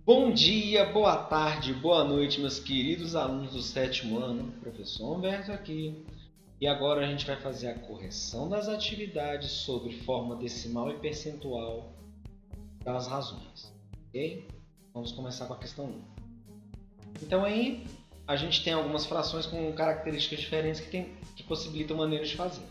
Bom dia, boa tarde, boa noite, meus queridos alunos do sétimo ano. Professor Humberto aqui. E agora a gente vai fazer a correção das atividades sobre forma decimal e percentual das razões. Ok? Vamos começar com a questão 1. Então aí a gente tem algumas frações com características diferentes que possibilitam maneiras de fazer.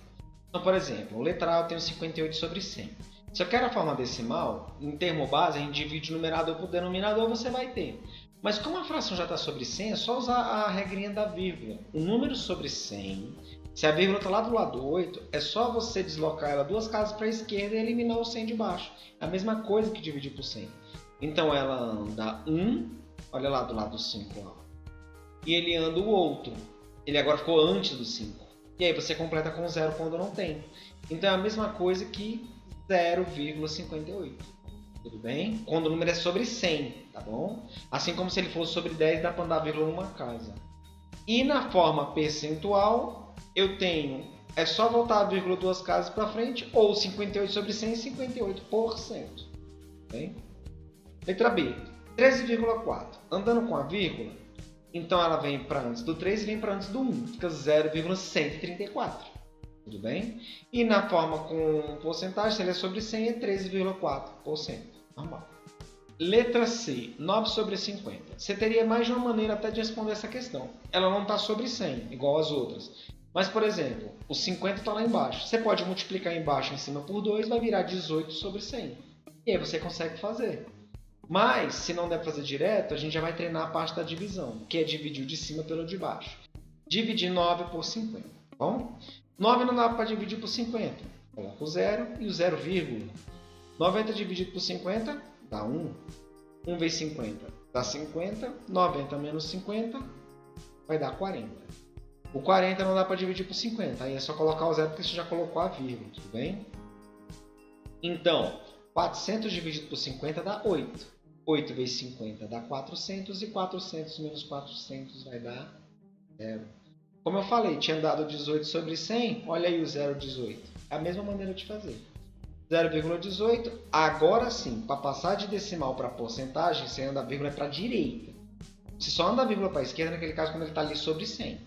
Então, por exemplo, letra A eu tenho 58 sobre 100. Se eu quero a forma decimal, em termo base, a gente divide o numerador por denominador, você vai ter. Mas como a fração já está sobre 100, é só usar a regrinha da vírgula. O número sobre 100, se a vírgula está lá do lado do 8, é só você deslocar ela duas casas para a esquerda e eliminar o 100 de baixo. É a mesma coisa que dividir por 100. Então ela anda 1, olha lá do lado do 5, ó, e ele anda o outro. Ele agora ficou antes do 5. E aí você completa com 0 quando não tem. Então é a mesma coisa que 0,58. Tudo bem? Quando o número é sobre 100, tá bom? Assim como se ele fosse sobre 10, dá para andar vírgula numa casa. E na forma percentual, eu tenho... É só voltar a vírgula duas casas para frente, ou 58 sobre 100, 58%. Bem? Letra B, 13,4. Andando com a vírgula, então ela vem para antes do 3 e vem para antes do 1. Fica 0,134. Tudo bem? E na forma com porcentagem, se ele é sobre 100, é 13,4%. Normal. Letra C, 9 sobre 50. Você teria mais de uma maneira até de responder essa questão. Ela não está sobre 100, igual as outras. Mas, por exemplo, o 50 está lá embaixo. Você pode multiplicar embaixo em cima por 2, vai virar 18 sobre 100. E aí você consegue fazer. Mas, se não der para fazer direto, a gente já vai treinar a parte da divisão, que é dividir o de cima pelo de baixo. Dividir 9 por 50. Bom? 9 não dá para dividir por 50. Coloca o 0 e o 0, 90 dividido por 50 dá 1. 1 vezes 50 dá 50. 90 menos 50 vai dar 40. O 40 não dá para dividir por 50. Aí é só colocar o 0 porque você já colocou a vírgula. Tudo bem? Então, 400 dividido por 50 dá 8. 8 vezes 50 dá 400. E 400 menos 400 vai dar 0. Como eu falei, tinha dado 18 sobre 100, olha aí o 0,18. É a mesma maneira de fazer. 0,18, agora sim, para passar de decimal para porcentagem, você anda a vírgula para a direita. Você só anda a vírgula para a esquerda naquele caso quando ele está ali sobre 100.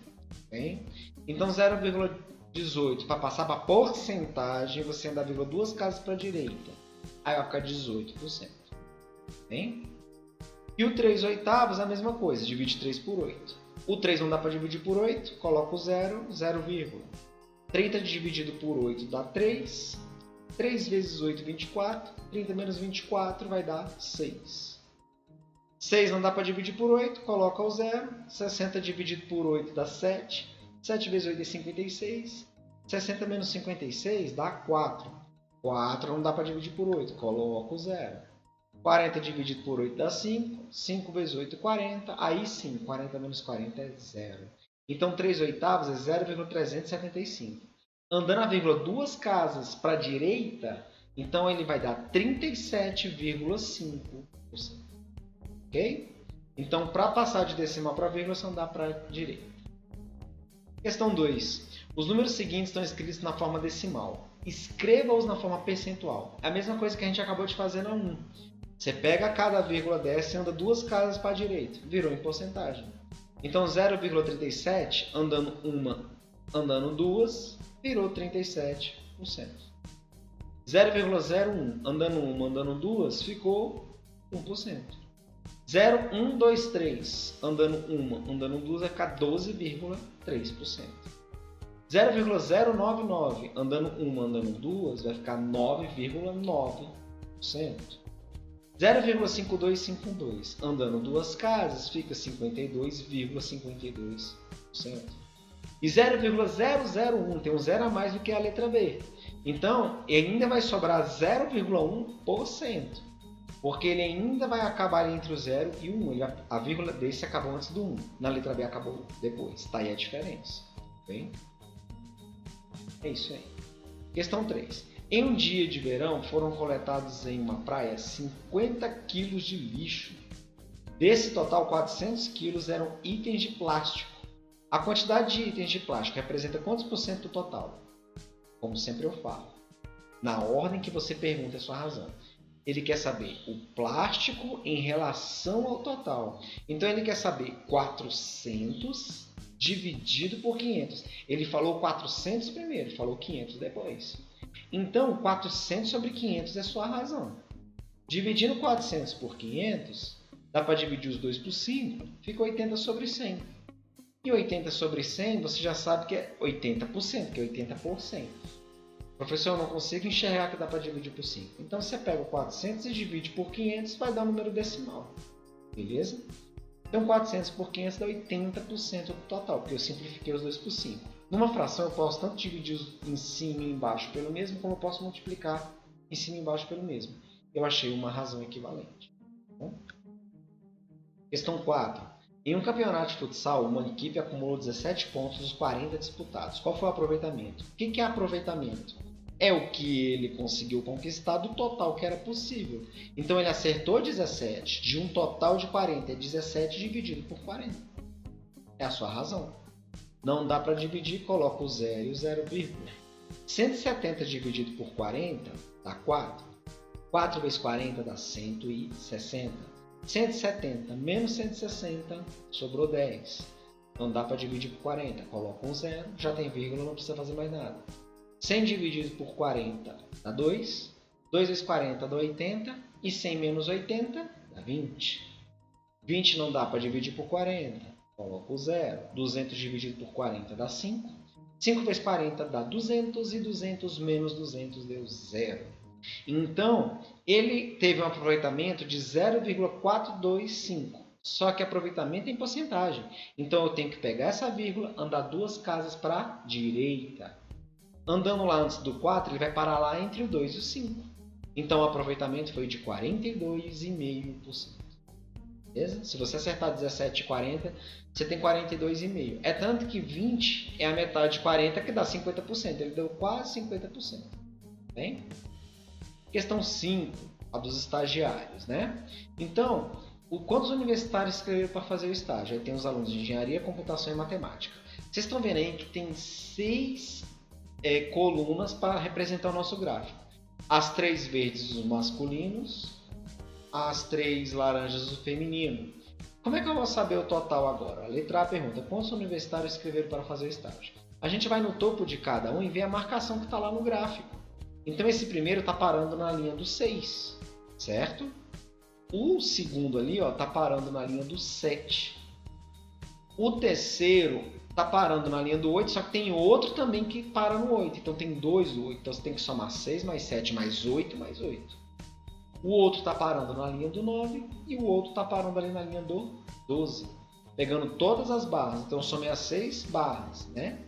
Okay? Então 0,18, para passar para porcentagem, você anda a vírgula duas casas para a direita. Aí vai ficar 18%. Okay? E o 3 oitavos é a mesma coisa, divide 3 por 8. O 3 não dá para dividir por 8, coloca o 0, 0, 30 dividido por 8 dá 3. 3 vezes 8, 24. 30 menos 24 vai dar 6. 6 não dá para dividir por 8, coloca o 0. 60 dividido por 8 dá 7. 7 vezes 8 é 56. 60 menos 56 dá 4. 4 não dá para dividir por 8, coloca o 0. 40 dividido por 8 dá 5. 5 vezes 8 é 40. Aí sim, 40 menos 40 é 0. Então, 3 oitavos é 0,375. Andando a vírgula duas casas para a direita, então ele vai dar 37,5%. Ok? Então, para passar de decimal para vírgula, só andar para a direita. Questão 2. Os números seguintes estão escritos na forma decimal. Escreva-os na forma percentual. É a mesma coisa que a gente acabou de fazer na 1. Você pega cada vírgula dessa e anda duas casas para a direita. Virou em porcentagem. Então, 0,37, andando uma, andando duas, virou 37%. 0,01, andando uma, andando duas, ficou 1%. 0,123, andando uma, andando duas, vai ficar 12,3%. 0,099, andando uma, andando duas, vai ficar 9,9%. 0,5252, andando duas casas, fica 52,52%. E 0,001, tem um zero a mais do que a letra B. Então, ainda vai sobrar 0,1%, porque ele ainda vai acabar entre o 0 e o 1. A vírgula desse acabou antes do 1, na letra B acabou depois. Está aí a diferença. Bem? É isso aí. Questão 3. Em um dia de verão, foram coletados em uma praia 50 kg de lixo. Desse total, 400 kg eram itens de plástico. A quantidade de itens de plástico representa quantos por cento do total? Como sempre eu falo, na ordem que você pergunta a sua razão. Ele quer saber o plástico em relação ao total. Então ele quer saber 400 dividido por 500. Ele falou 400 primeiro, falou 500 depois. Então 400 sobre 500 é sua razão. Dividindo 400 por 500, dá para dividir os dois por 5, fica 80 sobre 100. E 80 sobre 100 você já sabe que é 80%, que é 80%. Professor, eu não consigo enxergar que dá para dividir por 5. Então você pega o 400 e divide por 500, vai dar um número decimal. Beleza? Então 400 por 500 dá 80% do total, porque eu simplifiquei os dois por 5. Numa fração eu posso tanto dividir em cima e embaixo pelo mesmo, como eu posso multiplicar em cima e embaixo pelo mesmo. Eu achei uma razão equivalente. Bom? Questão 4. Em um campeonato de futsal, uma equipe acumulou 17 pontos dos 40 disputados. Qual foi o aproveitamento? O que é aproveitamento? É o que ele conseguiu conquistar do total que era possível. Então ele acertou 17, de um total de 40, é 17 dividido por 40. É a sua razão. Não dá para dividir, coloca o 0 e o 0, 170 dividido por 40 dá 4. 4 vezes 40 dá 160. 170 menos 160 sobrou 10. Não dá para dividir por 40, coloca um 0, já tem vírgula, não precisa fazer mais nada. 100 dividido por 40 dá 2. 2 vezes 40 dá 80. E 100 menos 80 dá 20. 20 não dá para dividir por 40. Coloca o 0. 200 dividido por 40 dá 5. 5 vezes 40 dá 200. E 200 menos 200 deu 0. Então, ele teve um aproveitamento de 0,425. Só que aproveitamento é em porcentagem. Então, eu tenho que pegar essa vírgula, andar 2 casas para a direita. Andando lá antes do 4, ele vai parar lá entre o 2 e o 5. Então, o aproveitamento foi de 42,5%. Beleza? Se você acertar 17 e 40, você tem 42,5%. É tanto que 20 é a metade de 40, que dá 50%. Ele deu quase 50%. Bem? Questão 5, a dos estagiários, né? Então, quantos universitários escreveram para fazer o estágio? Aí tem os alunos de engenharia, computação e matemática. Vocês estão vendo aí que tem 6 colunas para representar o nosso gráfico. As 3 verdes, os masculinos, as 3 laranjas, o feminino. Como é que eu vou saber o total agora? A letra A pergunta, quantos universitários escreveram para fazer o estágio? A gente vai no topo de cada um e vê a marcação que está lá no gráfico. Então esse primeiro está parando na linha do 6, certo? O segundo ali está parando na linha do 7. O terceiro está parando na linha do 8, só que tem outro também que para no 8. Então tem 2 do 8, então você tem que somar 6 mais 7 mais 8 mais 8. O outro está parando na linha do 9 e o outro está parando ali na linha do 12. Pegando todas as barras, então eu somei as 6 barras, né?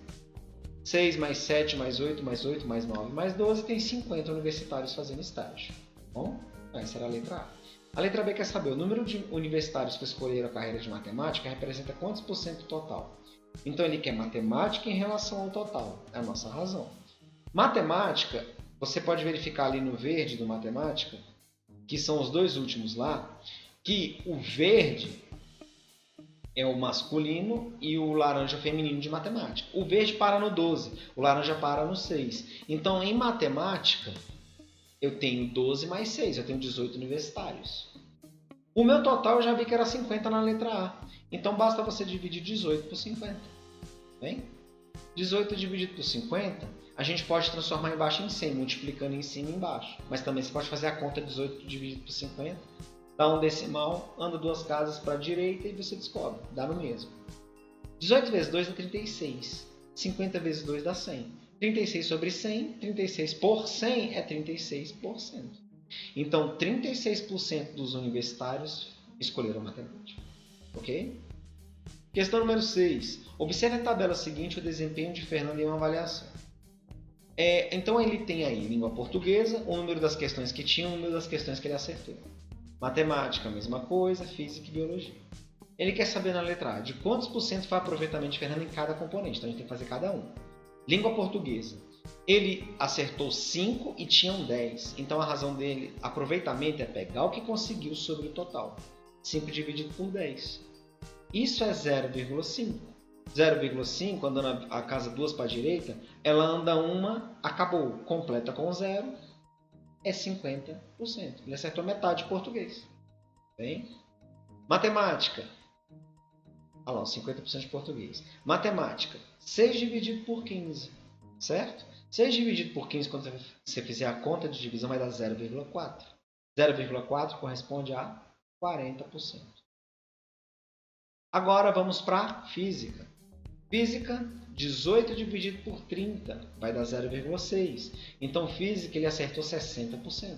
6 mais 7 mais 8 mais 8 mais 9 mais 12 tem 50 universitários fazendo estágio. Bom, essa era a letra A. A letra B quer saber o número de universitários que escolheram a carreira de matemática representa quantos por cento total. Então ele quer matemática em relação ao total. É a nossa razão. Matemática, você pode verificar ali no verde do matemática, que são os 2 últimos lá, que o verde é o masculino e o laranja feminino de matemática. O verde para no 12, o laranja para no 6. Então, em matemática, eu tenho 12 mais 6, eu tenho 18 universitários. O meu total eu já vi que era 50 na letra A. Então, basta você dividir 18 por 50. Bem? 18 dividido por 50, a gente pode transformar embaixo em 100, multiplicando em cima e embaixo. Mas também você pode fazer a conta 18 dividido por 50. Dá um decimal, anda 2 casas para a direita e você descobre. Dá no mesmo. 18 vezes 2 dá 36. 50 vezes 2 dá 100. 36 sobre 100, 36 por 100 é 36%. Então, 36% dos universitários escolheram matemática. Ok? Questão número 6. Observe a tabela seguinte, o desempenho de Fernando em uma avaliação. Então, ele tem aí língua portuguesa, o número das questões que tinha, o número das questões que ele acertou. Matemática, a mesma coisa, física e biologia. Ele quer saber na letra A de quantos por cento foi o aproveitamento de Fernando em cada componente. Então a gente tem que fazer cada um. Língua portuguesa. Ele acertou 5 e tinham 10. Então a razão dele, aproveitamento, é pegar o que conseguiu sobre o total. 5 dividido por 10. Isso é 0,5. 0,5, andando a casa 2 para a direita, ela anda uma, acabou, completa com 0. é 50%. Ele acertou metade de português. Bem? Matemática. Olha lá, 50% de português. Matemática. 6 dividido por 15. Certo? 6 dividido por 15, quando você fizer a conta de divisão, vai dar 0,4. 0,4 corresponde a 40%. Agora vamos para física. Física, 18 dividido por 30 vai dar 0,6. Então, física, ele acertou 60%.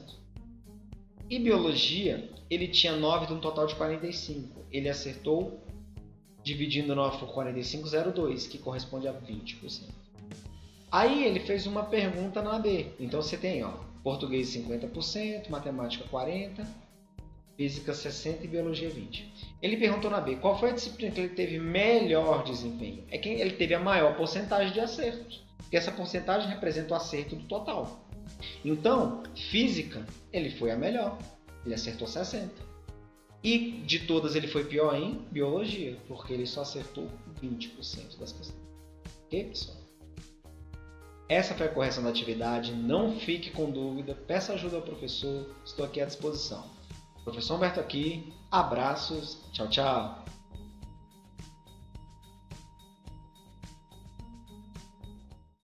E biologia, ele tinha 9 de um total de 45. Ele acertou, dividindo 9 por 45, 0,2, que corresponde a 20%. Aí ele fez uma pergunta na B. Então você tem, ó, português 50%, matemática 40%, física 60% e biologia 20%. Ele perguntou na B, qual foi a disciplina que ele teve melhor desempenho? É que ele teve a maior porcentagem de acertos, porque essa porcentagem representa o acerto do total. Então, física, ele foi a melhor, ele acertou 60%. E de todas ele foi pior em biologia, porque ele só acertou 20% das questões. Ok, pessoal? Essa foi a correção da atividade, não fique com dúvida, peça ajuda ao professor, estou aqui à disposição. Professor Humberto aqui, abraços, tchau, tchau!